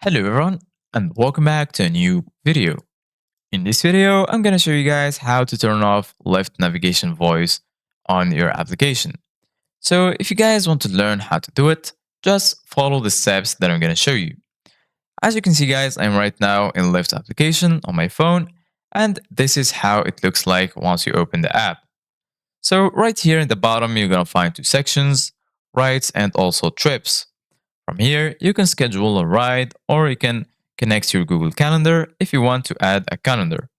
Hello everyone and welcome back to a new video. In this video, I'm going to show you guys how to turn off Lyft navigation voice on your application. So if you guys want to learn how to do it, just follow the steps that I'm going to show you. As you can see guys, I'm right now in Lyft application on my phone and this is how it looks like once you open the app. So right here in the bottom, you're going to find two sections, rides and also trips. From here, you can schedule a ride or you can connect your Google Calendar if you want to add a calendar.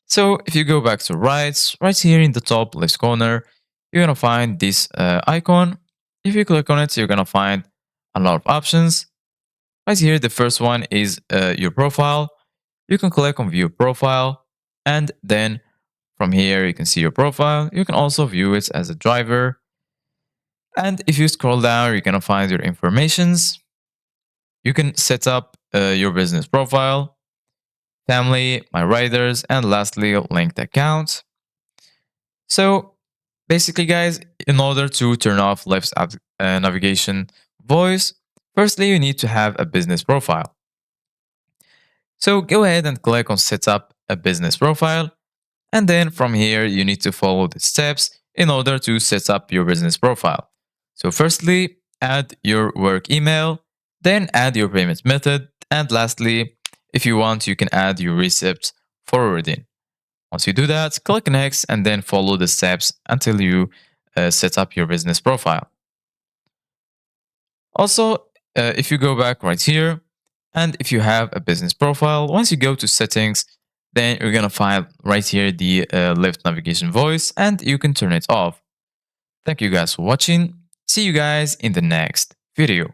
So if you go back to rides, right here in the top left corner, you're going to find this icon. If you click on it, you're going to find a lot of options. Right here, the first one is your profile. You can click on view profile and then from here, you can see your profile. You can also view it as a driver. And if you scroll down, you're going to find your informations. You can set up your business profile, family, my riders, and lastly, linked accounts. So basically, guys, in order to turn off Lyft's navigation voice, firstly, you need to have a business profile. So go ahead and click on set up a business profile. And then from here, you need to follow the steps in order to set up your business profile. So firstly, add your work email, then add your payment method, and lastly, if you want, you can add your receipts forwarding. Once you do that, click next and then follow the steps until you set up your business profile. Also, if you go back right here, and if you have a business profile, once you go to settings, then you're going to find right here the Lyft navigation voice and you can turn it off. Thank you guys for watching. See you guys in the next video.